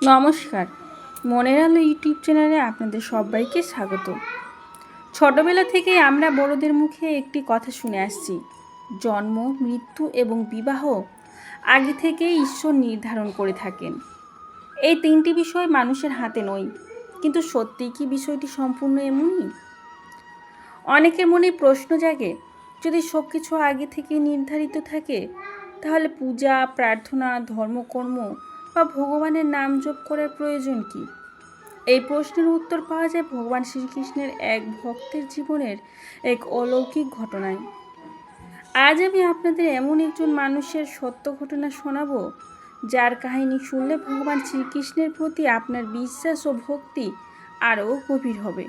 নমস্কার, মনের আলো ইউটিউব চ্যানেলে আপনাদের সবাইকে স্বাগত। ছোটবেলা থেকে আমরা বড়দের মুখে একটি কথা শুনে আসছি, জন্ম, মৃত্যু এবং বিবাহ আগে থেকেই ঈশ্বর নির্ধারণ করে থাকেন। এই তিনটি বিষয় মানুষের হাতে নয়, কিন্তু সত্যিই কি বিষয়টি সম্পূর্ণ এমনই? অনেকের মনে প্রশ্ন জাগে, যদি সব কিছু আগে থেকেই নির্ধারিত থাকে, তাহলে পূজা, প্রার্থনা, ধর্মকর্ম বা ভগবানের নাম জপ করার প্রয়োজন কি? এই প্রশ্নের উত্তর পাওয়া যায় ভগবান শ্রীকৃষ্ণের এক ভক্তের জীবনের এক অলৌকিক ঘটনায়। আজ আমি আপনাদের এমন একজন মানুষের সত্য ঘটনা শোনাবো, যার কাহিনী শুনলে ভগবান শ্রীকৃষ্ণের প্রতি আপনার বিশ্বাস ও ভক্তি আরও গভীর হবে।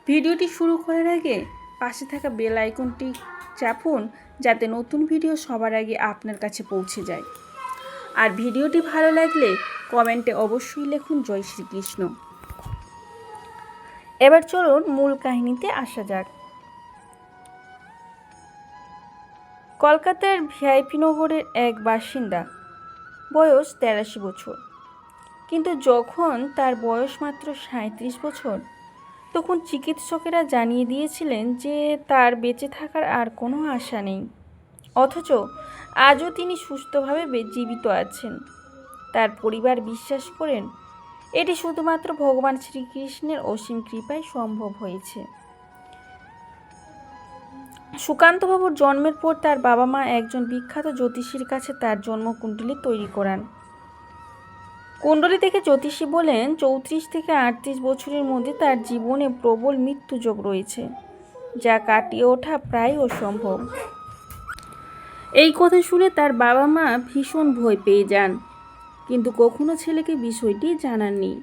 ভিডিওটি শুরু করার আগে পাশে থাকা বেল আইকনটি চাপুন, যাতে নতুন ভিডিও সবার আগে আপনার কাছে পৌঁছে যায়। আর ভিডিওটি ভালো লাগলে কমেন্টে অবশ্যই লিখুন জয় শ্রীকৃষ্ণ। এবার চলুন মূল কাহিনীতে আসা যাক। কলকাতার ভিআইপি নগরের এক বাসিন্দা, বয়স 83 বছর। কিন্তু যখন তার বয়স মাত্র 37 বছর, তখন চিকিৎসকেরা জানিয়ে দিয়েছিলেন যে তার বেঁচে থাকার আর কোনো আশা নেই। অথচ আজও তিনি সুস্থভাবে জীবিত আছেন। তার পরিবার বিশ্বাস করেন এটি শুধুমাত্র ভগবান শ্রীকৃষ্ণের অসীম কৃপায় সম্ভব হয়েছে। সুকান্তবাবুর জন্মের পর তার বাবা মা একজন বিখ্যাত জ্যোতিষীর কাছে তার জন্মকুণ্ডলী তৈরি করান। কুণ্ডলী থেকে জ্যোতিষী বলেন 34 থেকে 38 বছরের মধ্যে তার জীবনে প্রবল মৃত্যুযোগ রয়েছে, যা কাটিয়ে ওঠা প্রায় অসম্ভব। এই কথা শুনে তার বাবা মা ভীষণ ভয় পেয়ে যান, কিন্তু কখনো ছেলেকে বিষয়টি জানাননি।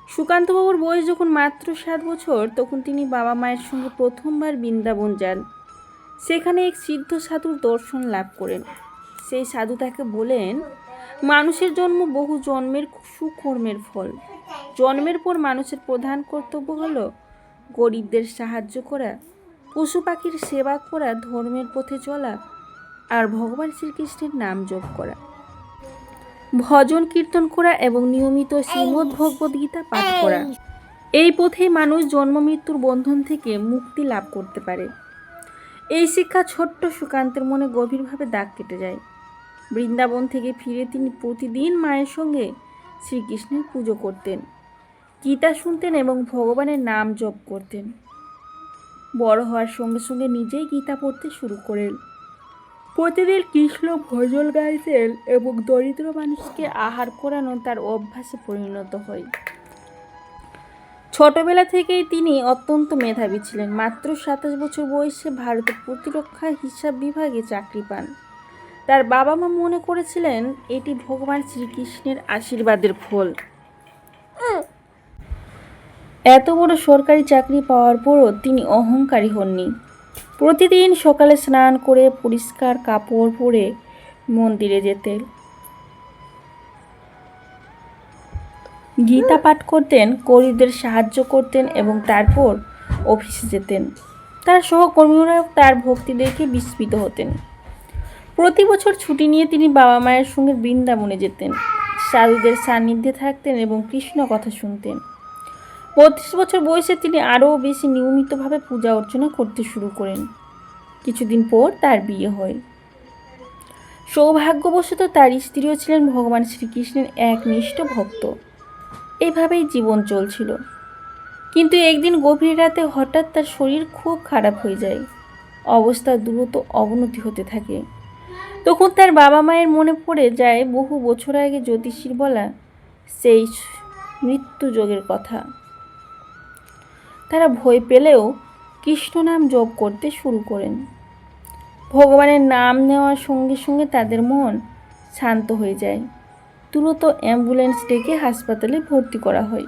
সুকান্তবাবুর বয়স যখন মাত্র 7 বছর, তখন তিনি বাবা মায়ের সঙ্গে প্রথমবার বৃন্দাবন যান। সেখানে এক সিদ্ধ সাধুর দর্শন লাভ করেন। সেই সাধু তাকে বলেন, মানুষের জন্ম বহু জন্মের সুকর্মের ফল। জন্মের পর মানুষের প্রধান কর্তব্য হলো গরিবদের সাহায্য করা, পশু পাখির সেবা করা, ধর্মের পথে চলা আর ভগবান শ্রীকৃষ্ণের নাম জপ করা, ভজন কীর্তন করা এবং নিয়মিত শ্রীমদ্ ভগবদ্ গীতা পাঠ করা। এই পথেই মানুষ জন্ম মৃত্যুর বন্ধন থেকে মুক্তি লাভ করতে পারে। এই শিক্ষা ছোট্ট সুকান্তের মনে গভীরভাবে দাগ কেটে যায়। বৃন্দাবন থেকে ফিরে তিনি প্রতিদিন মায়ের সঙ্গে শ্রীকৃষ্ণের পুজো করতেন, গীতা শুনতেন এবং ভগবানের নাম জপ করতেন। বড় হওয়ার সঙ্গে সঙ্গে নিজেই গীতা পড়তে শুরু করেন। প্রতিদিন কৃষ্ণ ভজন গাইতেন এবং দরিদ্র মানুষকে আহার করানো তার অভ্যাসে পরিণত হয়। ছোটবেলা থেকেই তিনি অত্যন্ত মেধাবী ছিলেন। মাত্র 27 বছর বয়সে ভারতের প্রতিরক্ষা হিসাব বিভাগে চাকরি পান। তার বাবা মা মনে করেছিলেন এটি ভগবান শ্রীকৃষ্ণের আশীর্বাদের ফল। এত বড় সরকারি চাকরি পাওয়ার পরও তিনি অহংকারী হননি। প্রতিদিন সকালে স্নান করে পরিষ্কার কাপড় পরে মন্দিরে যেতেন, গীতা পাঠ করতেন, গরিবদের সাহায্য করতেন এবং তারপর অফিসে যেতেন। তার সহকর্মীরাও তার ভক্তি দেখে বিস্মিত হতেন। প্রতি বছর ছুটি নিয়ে তিনি বাবা মায়ের সঙ্গে বৃন্দাবনে যেতেন, সাধুদের সান্নিধ্যে থাকতেন এবং কৃষ্ণ কথা শুনতেন। 32 বছর বয়সে তিনি আরও বেশি নিয়মিতভাবে পূজা অর্চনা করতে শুরু করেন। কিছুদিন পর তার বিয়ে হয়। সৌভাগ্যবশত তার স্ত্রীও ছিলেন ভগবান শ্রীকৃষ্ণের একনিষ্ঠ ভক্ত। এইভাবেই জীবন চলছিল। কিন্তু একদিন গভীর রাতে হঠাৎ তার শরীর খুব খারাপ হয়ে যায়। অবস্থা দ্রুত অবনতি হতে থাকে। তখন তার বাবা মায়ের মনে পড়ে যায় বহু বছর আগে জ্যোতিষীর বলা সেই মৃত্যুযোগের কথা। তারা ভয় পেলেও কৃষ্ণ নাম জপ করতে শুরু করেন। ভগবানের নাম নেওয়ার সঙ্গে সঙ্গে তাদের মন শান্ত হয়ে যায়। দ্রুত অ্যাম্বুলেন্স ডেকে হাসপাতালে ভর্তি করা হয়।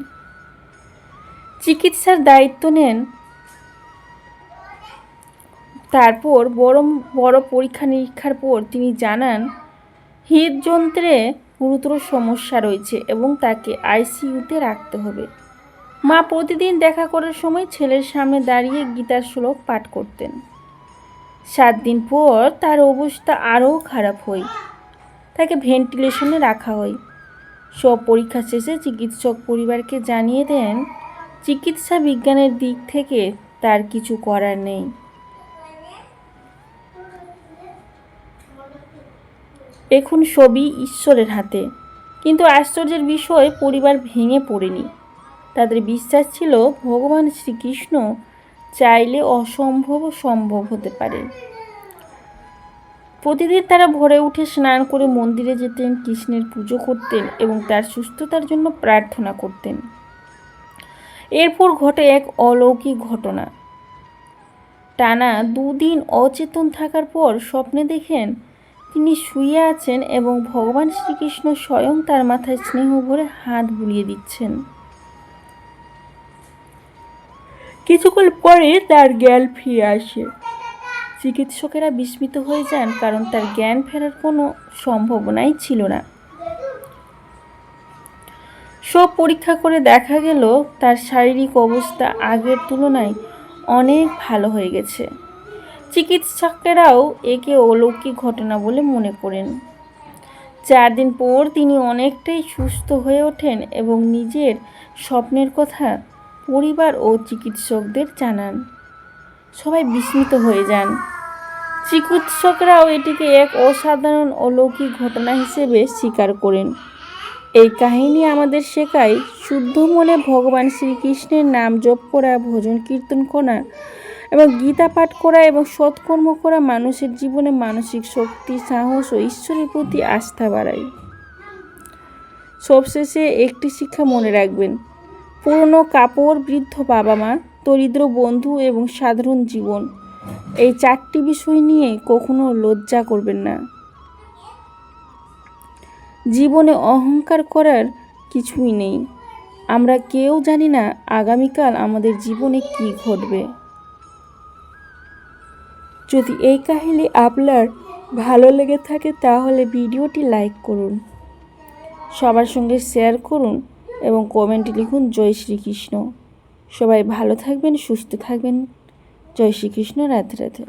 চিকিৎসার দায়িত্ব নেন। তারপর বড় পরীক্ষা নিরীক্ষার পর তিনি জানান হৃদযন্ত্রে গুরুতর সমস্যা রয়েছে এবং তাকে আইসিইউতে রাখতে হবে। মা প্রতিদিন দেখা করার সময় ছেলের সামনে দাঁড়িয়ে গীতার শ্লোক পাঠ করতেন। 7 দিন পর তার অবস্থা আরও খারাপ হয়। তাকে ভেন্টিলেশনে রাখা হয়। সব পরীক্ষা শেষে চিকিৎসক পরিবারকে জানিয়ে দেন চিকিৎসা বিজ্ঞানের দিক থেকে তার কিছু করার নেই। এখন সবই ঈশ্বরের হাতে। কিন্তু আশ্চর্যের বিষয়, পরিবার ভেঙে পড়েনি। তাদের বিশ্বাস ছিল ভগবান শ্রীকৃষ্ণ চাইলে অসম্ভব সম্ভব হতে পারে। প্রতিদিন তারা ভোরে উঠে স্নান করে মন্দিরে যেতেন, কৃষ্ণের পুজো করতেন এবং তার সুস্থতার জন্য প্রার্থনা করতেন। এরপর ঘটে এক অলৌকিক ঘটনা। টানা 2 দিন অচেতন থাকার পর স্বপ্নে দেখেন তিনি শুয়ে আছেন এবং ভগবান শ্রীকৃষ্ণ স্বয়ং তার মাথায় স্নেহ ভরে হাত বুলিয়ে দিচ্ছেন। কিছুক্ষণ পরে তার জ্ঞান ফিরে আসে। চিকিৎসকেরা বিস্মিত হয়ে যান, কারণ তার জ্ঞান ফেরার কোনো সম্ভাবনাই ছিল না। সব পরীক্ষা করে দেখা গেল তার শারীরিক অবস্থা আগের তুলনায় অনেক ভালো হয়ে গেছে। চিকিৎসকেরাও একে অলৌকিক ঘটনা বলে মনে করেন। 4 দিন পর তিনি অনেকটাই সুস্থ হয়ে ওঠেন এবং নিজের স্বপ্নের কথা পরিবার ও চিকিৎসকদের জানান। সবাই বিস্মিত হয়ে যান। চিকিৎসকরাও এটিকে এক অসাধারণ অলৌকিক ঘটনা হিসেবে স্বীকার করেন। এই কাহিনী আমাদের শেখায় শুদ্ধ মনে ভগবান শ্রীকৃষ্ণের নাম জপ করা, ভজন কীর্তন করা এবং গীতা পাঠ করা এবং সৎকর্ম করা মানুষের জীবনে মানসিক শক্তি, সাহস ও ঈশ্বরের প্রতি আস্থা বাড়ায়। সবশেষে একটি শিক্ষা মনে রাখবেন: পুরনো কাপড়, বৃদ্ধ বাবা মা, দরিদ্র বন্ধু এবং সাধারণ জীবন, এই 4টি বিষয় নিয়ে কখনো লজ্জা করবেন না। জীবনে অহংকার করার কিছুই নেই। আমরা কেউ জানি না আগামীকাল আমাদের জীবনে কি ঘটবে। যদি এই কাহিনী আপনার ভালো লেগে থাকে তাহলে ভিডিওটি লাইক করুন, সবার সঙ্গে শেয়ার করুন এবং কমেন্টে লিখুন জয় শ্রীকৃষ্ণ। সবাই ভালো থাকবেন, সুস্থ থাকবেন। জয় শ্রীকৃষ্ণ। রাধে রাধে।